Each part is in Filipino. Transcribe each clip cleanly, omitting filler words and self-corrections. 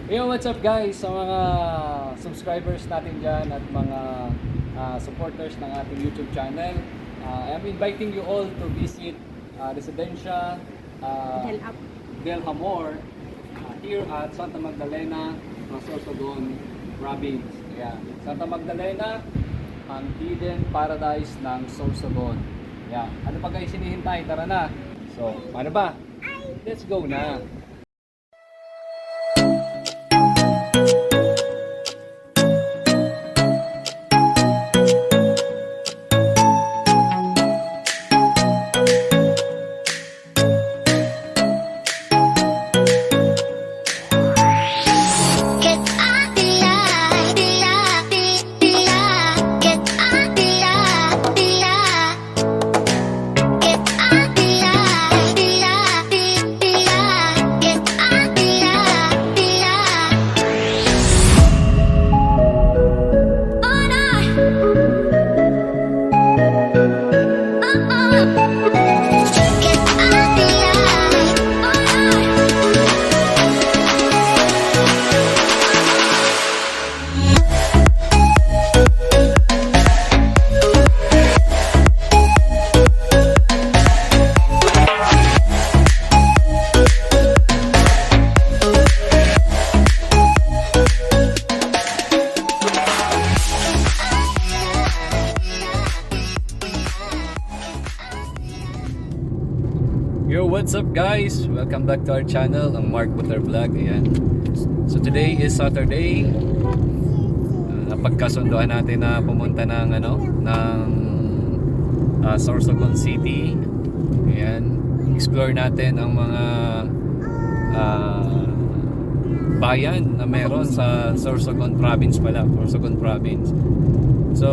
Yo, what's up guys sa mga subscribers natin dyan at mga supporters ng ating YouTube channel. I'm inviting you all to visit Residencia Del Amor here at Santa Magdalena, Sorsogon Province. Ayan. Santa Magdalena, ang hidden paradise ng Sorsogon. Ayan. Ano pa guys hinihintay? Tara na! So, paano ba? Let's go na! Yo, what's up guys? Welcome back to our channel, ang Mark Butter Vlog. Ayan. So today is Saturday. Napagkasunduan natin na pumunta ng Sorsogon City. Ayan. Explore natin ang mga bayan na meron sa Sorsogon Province pala, Sorsogon Province. So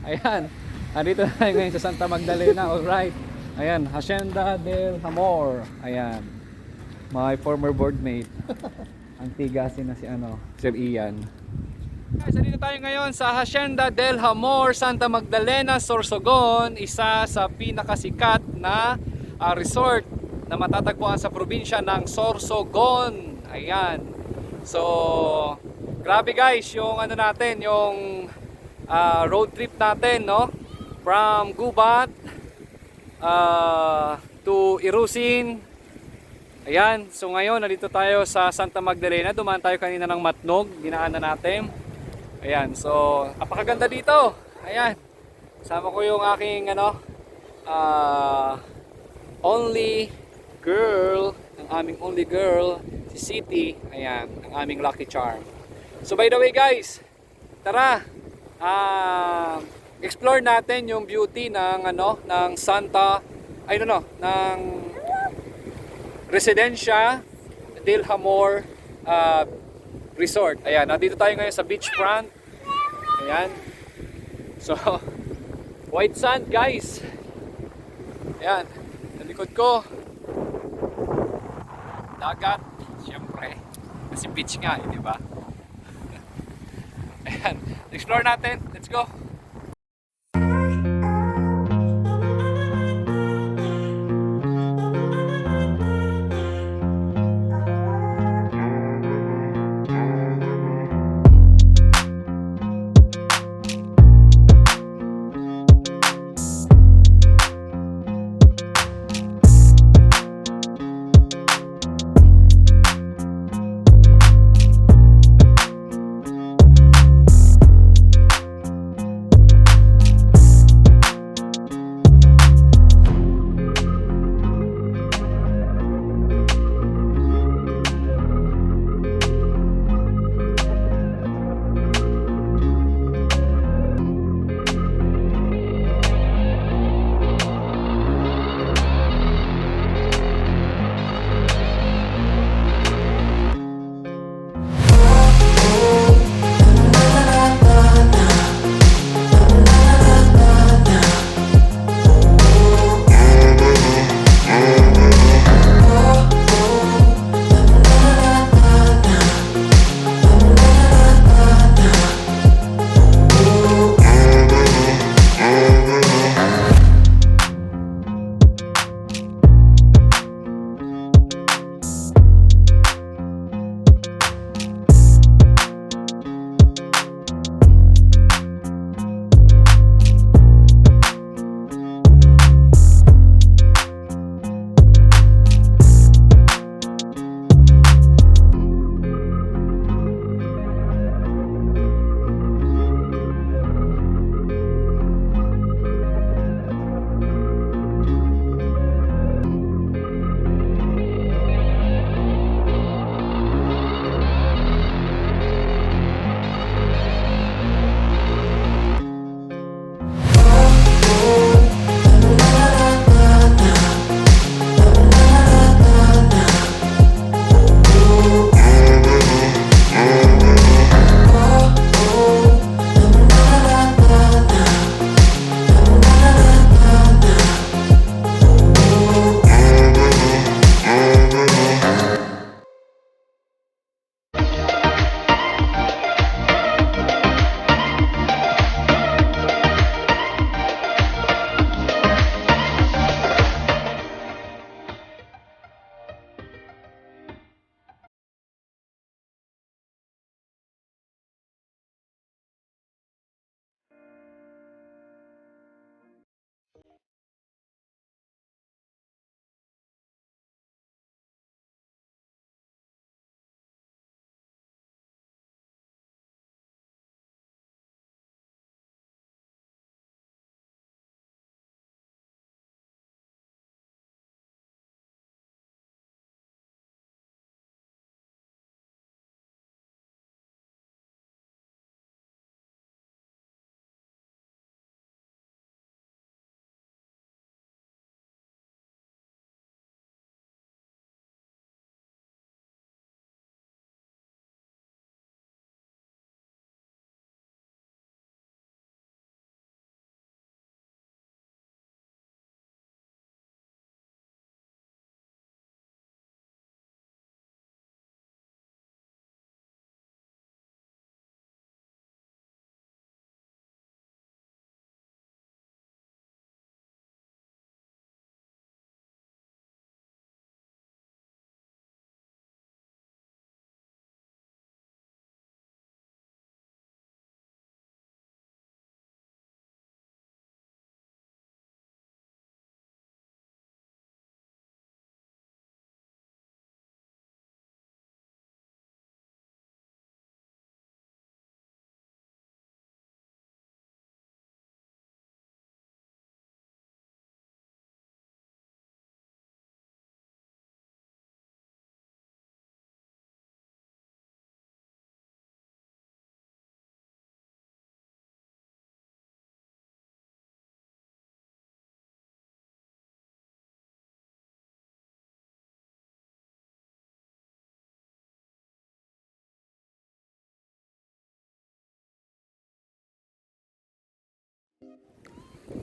ayan, andito na tayo ngayon sa Santa Magdalena. Alright, ayan, Hacienda del Amor. Ayan, my former boardmate. Ang tigasin na si Sir Ian. Guys, andito tayo ngayon sa Hacienda del Amor, Santa Magdalena, Sorsogon. Isa sa pinakasikat na resort na matatagpuan sa probinsya ng Sorsogon. Ayan, so grabe guys, yung natin, yung road trip natin, no? From Gubat to Irusin. Ayan, so ngayon nandito tayo sa Santa Magdalena. Dumaan tayo kanina ng Matnog, dinaanan natin. Ayan, so napakaganda dito. Ayan, kasama ko yung aking only girl, ang aming only girl, si City. Ayan, ang aming lucky charm. So by the way guys, tara, explore natin yung beauty ng ng Residencia del Amor Resort. Ayan, nandito tayo ngayon sa beachfront. Ayan. So, white sand guys. Ayan, sa likod ko dagat, syempre. Kasi beach nga, di ba? Ayan, explore natin. Let's go.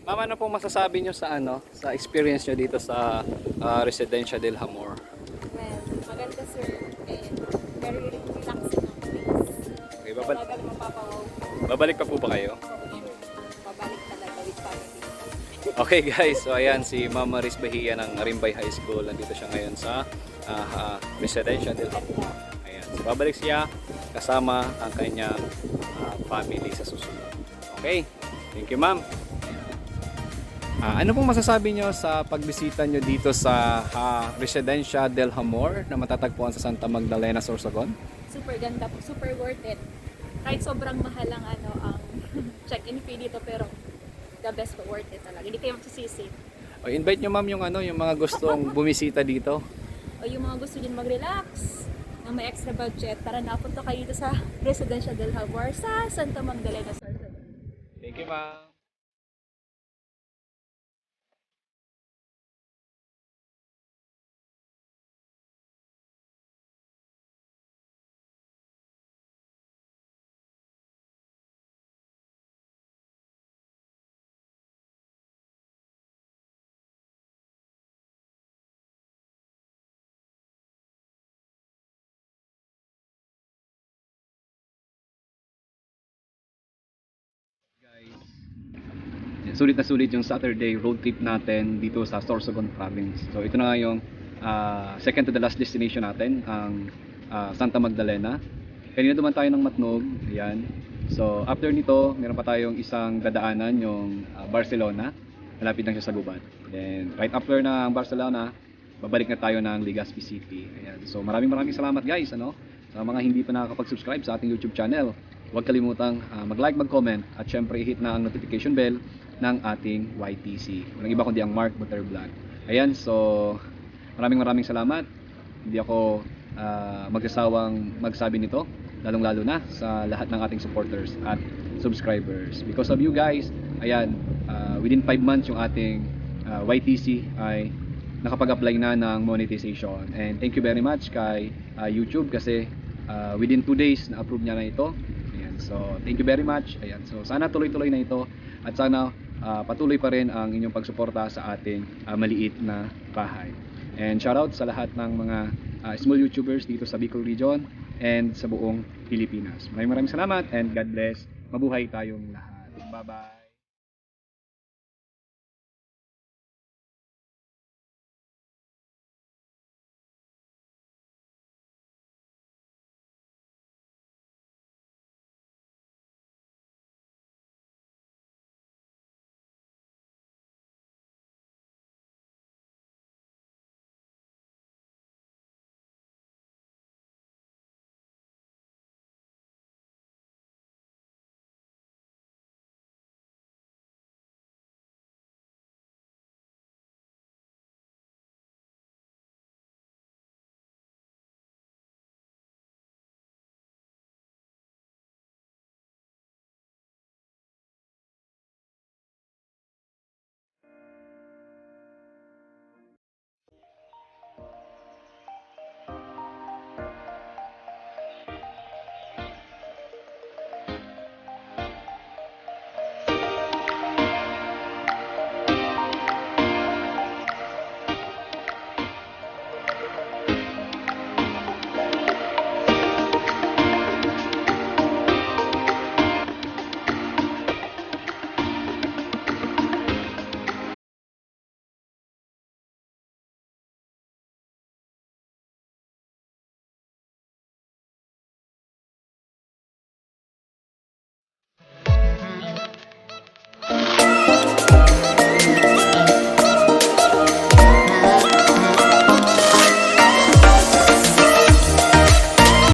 Ma'am, ano pong masasabi nyo sa sa experience nyo dito sa Residencia del Hamor? Well, maganda sir. And very relaxing ang place. Okay, Talagang mapapawaw. babalik pa po ba kayo? Pabalik talaga with family. Okay guys, so ayan si Ma'am Maris Bahia ng Arimbay High School. Nandito siya ngayon sa Residencia del Hamor. Ayan, so babalik siya kasama ang kanyang family sa susunod. Okay, thank you ma'am. Ano pong masasabi nyo sa pagbisita nyo dito sa Residencia del Hamor na matatagpuan sa Santa Magdalena, Sorsogon? Super ganda po. Super worth it. Kahit sobrang mahal ang ang check-in fee dito, pero the best po, worth it talaga. Hindi kayo magsisisi. O, invite nyo ma'am yung mga gustong bumisita dito. O yung mga gusto nyo mag-relax, na may extra budget, tara na punta kayo dito sa Residencia del Hamor sa Santa Magdalena, Sorsogon. Thank you ma'am. Sulit na sulit yung Saturday road trip natin dito sa Sorsogon Province. So ito na nga yung second to the last destination natin, ang Santa Magdalena. Kanina duman tayo ng Matnog, ayan. So after nito, meron pa tayong isang dadaanan, yung Barcelona. Malapit lang siya sa gubat. Then right after na ang Barcelona, babalik na tayo ng Legazpi City. Ayan. So maraming salamat guys, sa mga hindi pa nakakapag-subscribe sa ating YouTube channel. Huwag kalimutang mag-like, mag-comment, at syempre i-hit na ang notification bell ng ating YTC. Walang iba kundi ang Mark Butter Vlog. Ayan, so maraming salamat. Hindi ako magsasawang magsabi nito, lalong-lalo na sa lahat ng ating supporters at subscribers. Because of you guys, ayan, within 5 months yung ating YTC ay nakapag-apply na ng monetization. And thank you very much kay YouTube kasi within 2 days na-approve niya na ito. Ayan, so thank you very much. Ayan, so sana tuloy-tuloy na ito at sana patuloy pa rin ang inyong pagsuporta sa ating maliit na bahay. And shoutout sa lahat ng mga small YouTubers dito sa Bicol Region and sa buong Pilipinas. Maraming salamat and God bless. Mabuhay tayong lahat. Bye-bye.